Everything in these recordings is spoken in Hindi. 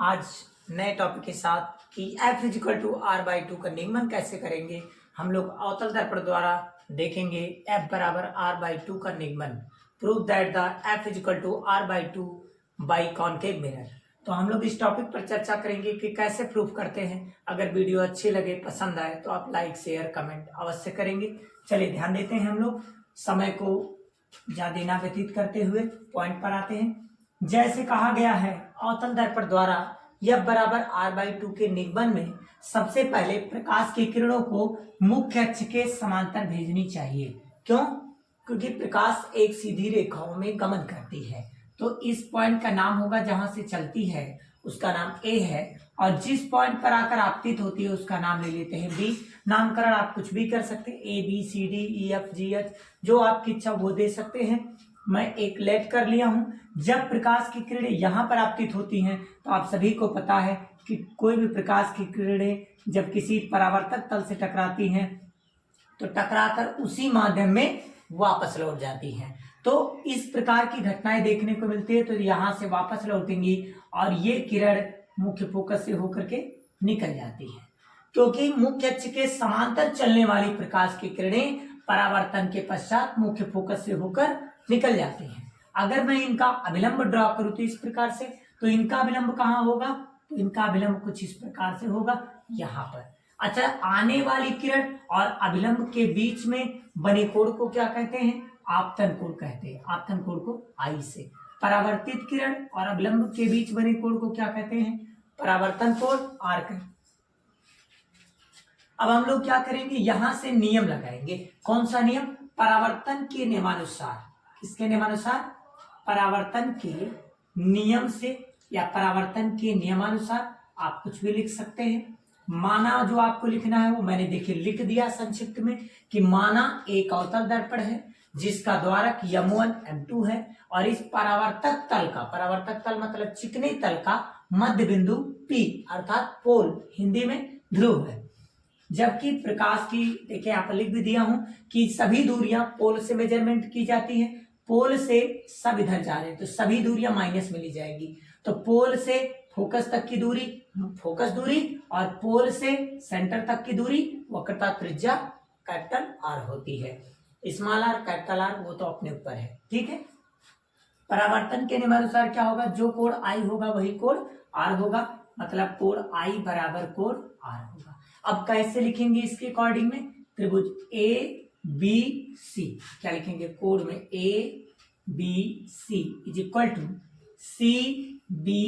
आज नए टॉपिक के साथ कि F is equal to R by two का निगमन कैसे करेंगे। हम लोग अवतल दर्पण द्वारा देखेंगे एफ बराबर आर बाई टू का निगमन। Prove that the F is equal to R by two by concave mirror. तो हम लोग इस टॉपिक पर चर्चा करेंगे कि कैसे प्रूफ करते हैं। अगर वीडियो अच्छी लगे, पसंद आए तो आप लाइक शेयर कमेंट अवश्य करेंगे। चलिए ध्यान देते हैं, हम लोग समय को ज्यादा ना व्यतीत करते हुए पॉइंट पर आते हैं। जैसे कहा गया है अवतल दर्पण द्वारा एफ बराबर आर बाई टू के निगमन में सबसे पहले प्रकाश की किरणों को मुख्य अक्ष के समांतर भेजनी चाहिए। क्यों? क्योंकि प्रकाश एक सीधी रेखाओं में गमन करती है। तो इस पॉइंट का नाम होगा जहां से चलती है, उसका नाम ए है, और जिस पॉइंट पर आकर आपतित होती है उसका नाम ले लेते हैं बी। नामकरण आप कुछ भी कर सकते हैं, A B C D E F G H, जो आपकी इच्छा वो दे सकते हैं। मैं एक लेट कर लिया हूं। जब प्रकाश की किरणें यहां पर आपतित होती हैं तो आप सभी को पता है कि कोई भी प्रकाश की किरणें जब किसी परावर्तक तल से टकराती हैं तो टकराकर उसी माध्यम में वापस लौट जाती हैं। तो इस प्रकार की घटनाएं देखने को मिलती है। तो यहां से वापस लौटेंगी और ये किरण मुख्य फोकस से होकर के निकल जाती है, क्योंकि मुख्य अक्ष के समांतर चलने वाली प्रकाश की किरणें परावर्तन के पश्चात मुख्य फोकस से होकर निकल जाती हैं। अगर मैं इनका अभिलंब ड्रॉ करूं तो इस प्रकार से, तो इनका अभिलंब कहाँ होगा? तो इनका अभिलंब कुछ इस प्रकार से होगा, यहाँ पर। अच्छा, आने वाली किरण और अभिलंब के बीच में बने कोण को क्या कहते हैं? आपतन कोण कहते हैं। आपतन कोण को आई से। परावर्तित किरण और अभिलंब के बीच बने कोण को क्या कहते हैं? परावर्तन कोण आर कहते हैं। अब हम लोग क्या करेंगे, यहां से नियम लगाएंगे। कौन सा नियम? परावर्तन के नियमानुसार। किसके नियमानुसार? परावर्तन के नियम से या परावर्तन के नियमानुसार आप कुछ भी लिख सकते हैं। माना जो आपको लिखना है वो मैंने देखिए लिख दिया संक्षिप्त में कि माना एक अवतल दर्पण है जिसका द्वारक m1 m2 है और इस परावर्तक तल का, परावर्तक तल मतलब चिकने तल का मध्य बिंदु P अर्थात पोल, हिंदी में ध्रुव है। जबकि प्रकाश की, देखिए यहाँ पर लिख भी दिया हूं कि सभी दूरियां पोल से मेजरमेंट की जाती हैं। पोल से सब इधर जा रहे हैं तो सभी दूरियां माइनस में ली जाएगी। तो पोल से फोकस तक की दूरी फोकस दूरी और पोल से सेंटर तक की दूरी वक्रता त्रिज्या कैपिटल आर होती है। स्मॉल आर कैपिटल आर वो तो अपने ऊपर है, ठीक है। परावर्तन के नियमानुसार क्या होगा? जो कोण आई होगा वही कोण आर होगा, मतलब कोण आई बराबर कोण आर होगा। अब कैसे लिखेंगे इसके अकॉर्डिंग में? त्रिभुज ए बी सी, क्या लिखेंगे? कोण में A B C is equal to C B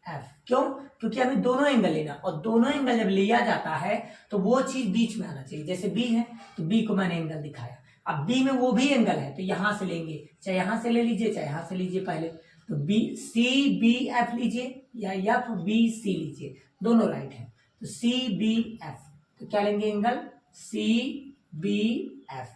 F. क्यों? क्योंकि हमें दोनों एंगल लेना, और दोनों एंगल जब लिया जाता है तो वो चीज बीच में आना चाहिए। जैसे बी है तो बी को मैंने एंगल दिखाया, अब बी में वो भी एंगल है तो यहां से लेंगे, चाहे यहां से ले लीजिए चाहे यहां से लीजिए। पहले तो बी सी बी एफ लीजिए या एफ बी सी लीजिए, दोनों राइट है। तो सी बी एफ, तो क्या लेंगे? एंगल सी बी एफ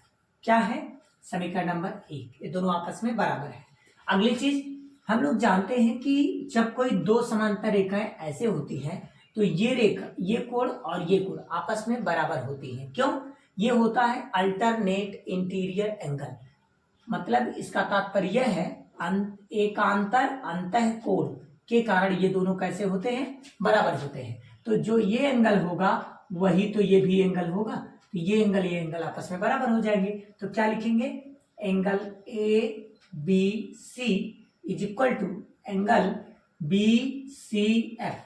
क्या है? समीकरण नंबर 1। ये दोनों आपस में बराबर है। अगली चीज हम लोग जानते हैं कि जब कोई दो समांतर रेखाएं ऐसे होती हैं तो ये रेखा, ये कोण और ये कोण आपस में बराबर होती हैं। क्यों? ये होता है अल्टरनेट इंटीरियर एंगल। मतलब इसका तात्पर्य यह है एकांतर अंतः कोण के कारण ये दोनों कैसे होते हैं? बराबर होते हैं। तो जो ये एंगल होगा वही तो ये भी एंगल होगा, तो ये एंगल आपस में बराबर हो जाएंगे। तो क्या लिखेंगे? Angle A B C is equal to angle B C F.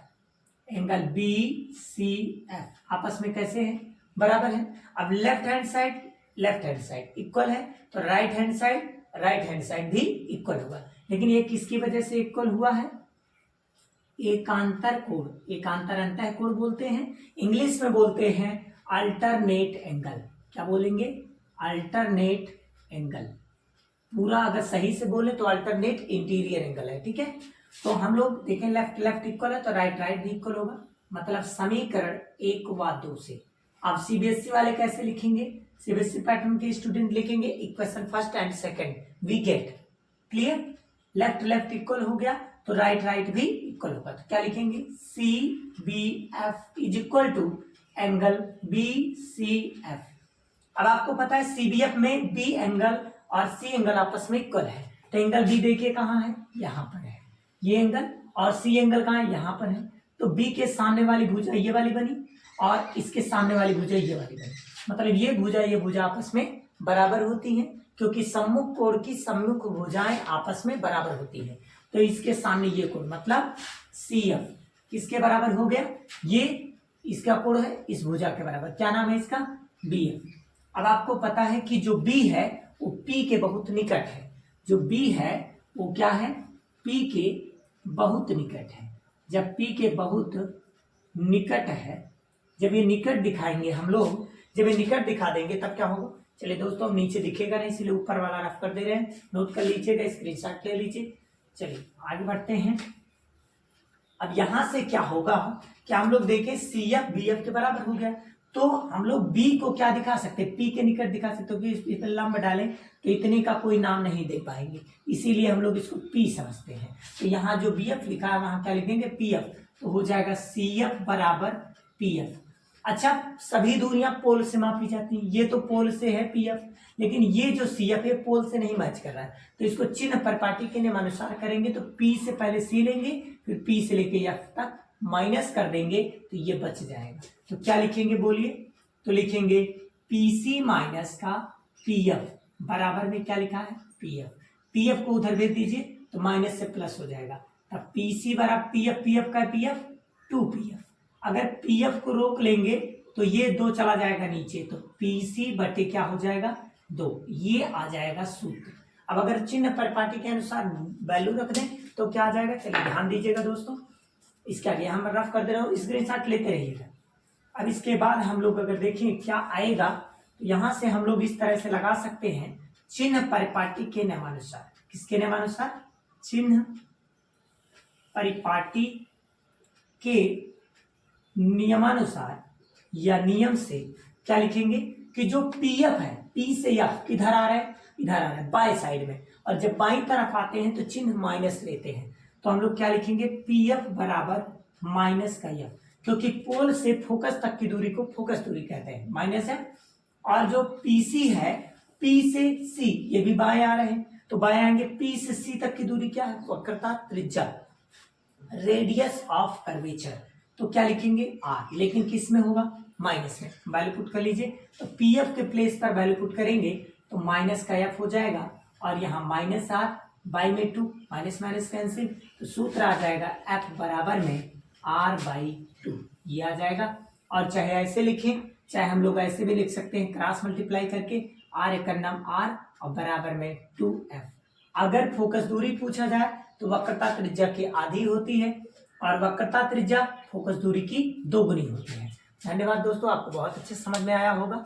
Angle B C F आपस में कैसे है? बराबर है। अब लेफ्ट हैंड साइड इक्वल है तो राइट हैंड साइड भी इक्वल होगा। लेकिन ये किसकी वजह से इक्वल हुआ है? एकांतर कोण, एकांतर अंतः कोण बोलते हैं, इंग्लिश में बोलते हैं अल्टरनेट एंगल। क्या बोलेंगे? Alternate angle. पूरा अगर सही से बोले तो अल्टरनेट इंटीरियर एंगल है, ठीक है। तो हम लोग देखें लेफ्ट इक्वल है तो राइट भी इक्वल होगा, मतलब समीकरण 1 व 2 से। अब सीबीएसई वाले कैसे लिखेंगे? सीबीएसई पैटर्न के स्टूडेंट लिखेंगे equation first and second we get. Clear? Left equal हो गया तो राइट भी इक्वल होगा। तो क्या लिखेंगे? C B F is equal to angle B C F. अब आपको पता है सीबीएफ में बी एंगल और सी एंगल आपस में इक्वल है, तो एंगल बी देखिए कहाँ है? यहाँ पर है ये एंगल, और सी एंगल कहाँ है, यहाँ पर है। तो बी के सामने वाली भुजा ये वाली बनी और इसके सामने वाली भुजा ये वाली बनी, मतलब ये भुजा आपस में बराबर होती हैं, क्योंकि सम्मुख कोण की सम्मुख भुजाएं आपस में बराबर होती है। तो इसके सामने ये कोण मतलब सी एफ किसके बराबर हो गया, ये इसका कोण है इस भुजा के बराबर, क्या नाम है इसका, बी एफ। अब आपको पता है कि जो बी है वो पी के बहुत निकट है, जो बी है वो क्या है, पी के बहुत निकट है। जब पी के बहुत निकट है, जब ये निकट दिखाएंगे हम लोग, जब ये निकट दिखा देंगे तब क्या होगा, चलिए दोस्तों, अब नीचे दिखेगा नहीं इसलिए ऊपर वाला रफ कर दे रहे हैं, नोट कर लीजिएगा, स्क्रीनशॉट ले लीजिए। चलिए आगे बढ़ते हैं। अब यहां से क्या होगा कि हम लोग देखें सी एफ बी एफ के बराबर हो गया, तो हम लोग बी को क्या दिखा सकते हैं, पी के निकट दिखा सकते हो, इस पर लंब डालें तो इतने का कोई नाम नहीं दे पाएंगे, इसीलिए हम लोग इसको पी समझते हैं। तो यहाँ जो बी एफ लिखा है वहां क्या लिखेंगे, पी एफ, तो हो जाएगा सी एफ बराबर पी एफ। अच्छा, सभी दूरियां पोल से मापी जाती हैं, ये तो पोल से है पी एफ, लेकिन ये जो सी एफ है पोल से नहीं मैच कर रहा है, तो इसको चिन्ह परिपाटी के नियमानुसार करेंगे, तो पी से पहले सी लेंगे, फिर पी से लेके एफ तक माइनस कर देंगे तो ये बच जाएगा। तो क्या लिखेंगे बोलिए, तो लिखेंगे पीसी माइनस का पीएफ बराबर में क्या लिखा है, पीएफ। पीएफ को उधर भेज दीजिए तो माइनस से प्लस हो जाएगा, तब पीसी बराबर पीएफ, पीएफ का पीएफ 2pf। अगर पीएफ को रोक लेंगे तो ये 2 चला जाएगा नीचे, तो पीसी बटे क्या हो जाएगा 2, ये आ जाएगा सूत्र। अब अगर चिन्ह परिपाटी के अनुसार वैल्यू रख दें तो क्या आ जाएगा, चलिए ध्यान दीजिएगा दोस्तों, इसके आगे हम रफ कर दे रहा हूँ, स्क्रीनशॉट लेते रहिएगा। अब इसके बाद हम लोग अगर देखें क्या आएगा, तो यहां से हम लोग इस तरह से लगा सकते हैं चिन्ह परिपाटी के नियमानुसार। किसके नियमानुसार, चिन्ह परिपाटी के नियमानुसार या नियम से क्या लिखेंगे कि जो पीएफ है, पी से एफ किधर आ रहा है, इधर आ रहा है बाएं साइड में, और जब बाईं तरफ आते हैं तो चिन्ह माइनस लेते हैं, तो हम लोग क्या लिखेंगे, पीएफ बराबर माइनस का एफ, क्योंकि पोल से फोकस तक की दूरी को फोकस दूरी कहते हैं, माइनस है। और जो पीसी है, पी से सी ये भी बाएं आ रहे हैं, तो बाएं आएंगे, पी से सी तक की दूरी क्या है, वक्रता त्रिज्या, रेडियस ऑफ कर्वेचर, तो क्या लिखेंगे आर, लेकिन किस में होगा, माइनस में। वैल्यू पुट कर लीजिए, तो पीएफ के प्लेस पर वैल्यू पुट करेंगे तो माइनस का एफ हो जाएगा, और यहाँ माइनस आर बाई में 2, माइनस माइनस कैंसिल, तो सूत्र आ जाएगा एफ बराबर में आर बाई 2, ये आ जाएगा। और चाहे ऐसे लिखें, चाहे हम लोग ऐसे भी लिख सकते हैं, क्रॉस मल्टीप्लाई करके, आर एक नाम आर और बराबर में 2f। अगर फोकस दूरी पूछा जाए तो वक्रता त्रिज्या की आधी होती है, और वक्रता त्रिज्या फोकस दूरी की 2 गुनी होती है। धन्यवाद दोस्तों, आपको बहुत अच्छे समझ में आया होगा।